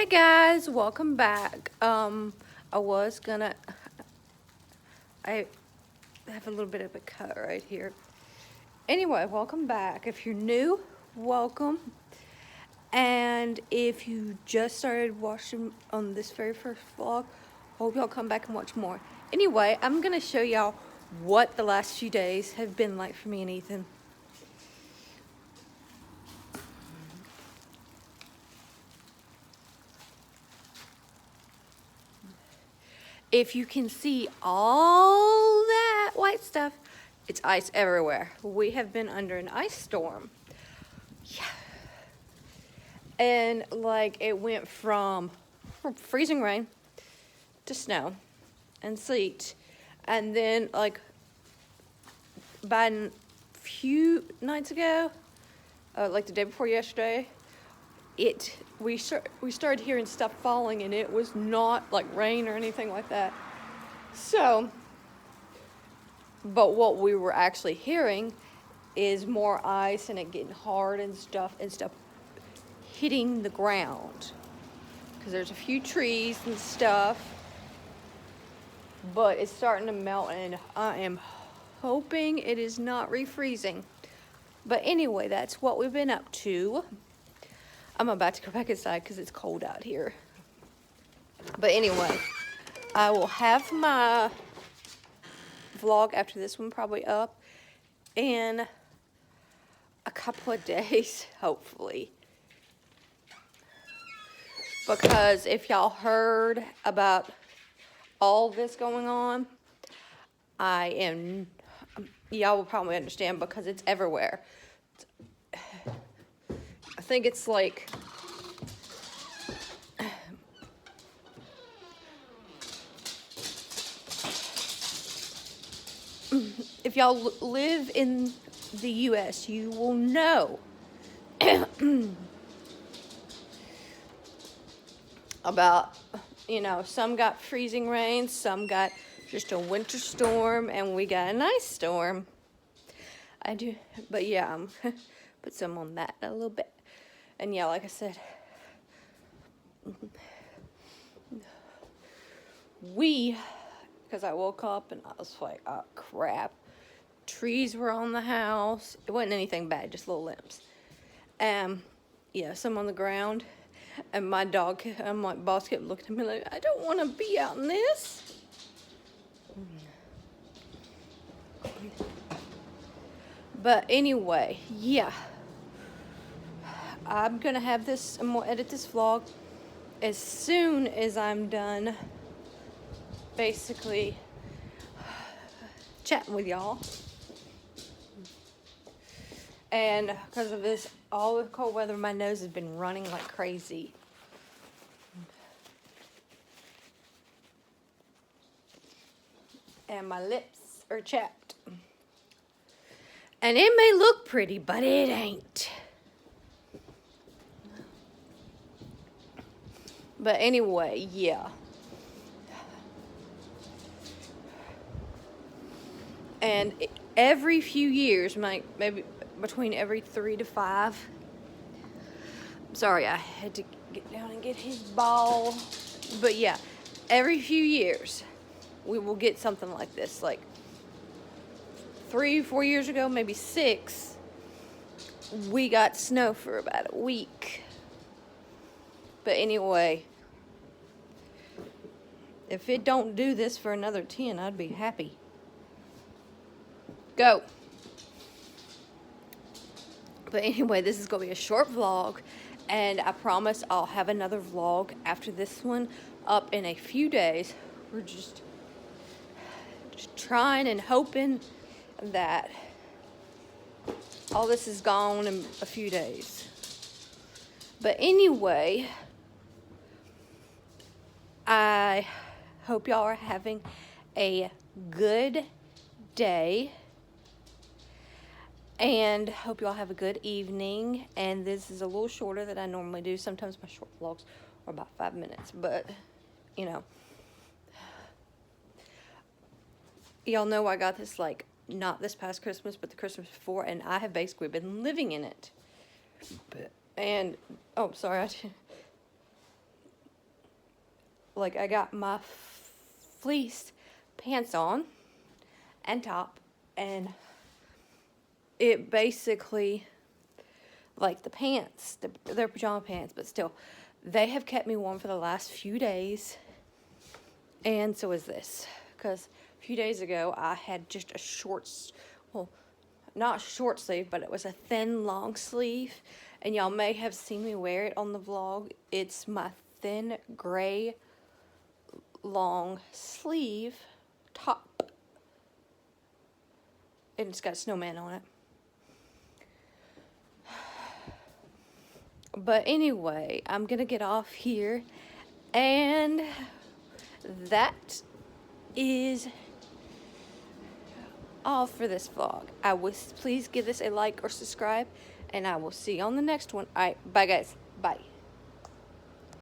Hi guys, welcome back. I have a little bit of a cut right here. Anyway, welcome back. If you're new, welcome. And if you just started watching on this very first vlog, hope y'all come back and watch more. Anyway, I'm gonna show y'all what the last few days have been like for me and Ethan. If you can see all that white stuff, it's ice everywhere. We have been under an ice storm. Yeah. And like it went from freezing rain to snow and sleet. And then like by a few nights ago, like the day before yesterday, we started hearing stuff falling, and it was not like rain or anything like that. So, but what we were actually hearing is more ice and it getting hard and stuff hitting the ground, because there's a few trees and stuff, but it's starting to melt, and I am hoping it is not refreezing. But anyway, that's what we've been up to. I'm about to go back inside because it's cold out here. But anyway, I will have my vlog after this one probably up in a couple of days, hopefully. Because if y'all heard about all this going on, y'all will probably understand, because it's everywhere. I think it's like, if y'all live in the U.S., you will know about, some got freezing rain, some got just a winter storm, and we got an ice storm. But yeah, put some on that a little bit. And yeah, like I said, because I woke up and I was like, oh crap. Trees were on the house. It wasn't anything bad, just little limbs. Yeah, some on the ground. And my boss kept looking at me like, I don't want to be out in this. But anyway, yeah. I'm going to have this, I'm going to edit this vlog as soon as I'm done basically chatting with y'all. And because of this, all the cold weather, my nose has been running like crazy. And my lips are chapped. And it may look pretty, but it ain't. But anyway, yeah. And every few years, maybe between every 3 to 5. Sorry, I had to get down and get his ball. But yeah, every few years, we will get something like this. Like 3-4 years ago, maybe 6, we got snow for about a week. But anyway, if it don't do this for another 10, I'd be happy. Go. But anyway, this is going to be a short vlog, and I promise I'll have another vlog after this one up in a few days. We're just trying and hoping that all this is gone in a few days. But anyway, I hope y'all are having a good day. And hope y'all have a good evening. And this is a little shorter than I normally do. Sometimes my short vlogs are about 5 minutes. But, y'all know I got this, like, not this past Christmas, but the Christmas before. And I have basically been living in it. Oh, sorry. like I got my fleece pants on and top, and it basically, like the pants, they're pajama pants, but still, they have kept me warm for the last few days, and so is this, because a few days ago I had just a short, well, not short sleeve, but it was a thin long sleeve, and y'all may have seen me wear it on the vlog. It's my thin gray long sleeve top, and it's got a snowman on it. But anyway, I'm gonna get off here, and that is all for this vlog. Please give this a like or subscribe, and I will see you on the next one. All right, bye guys. Bye.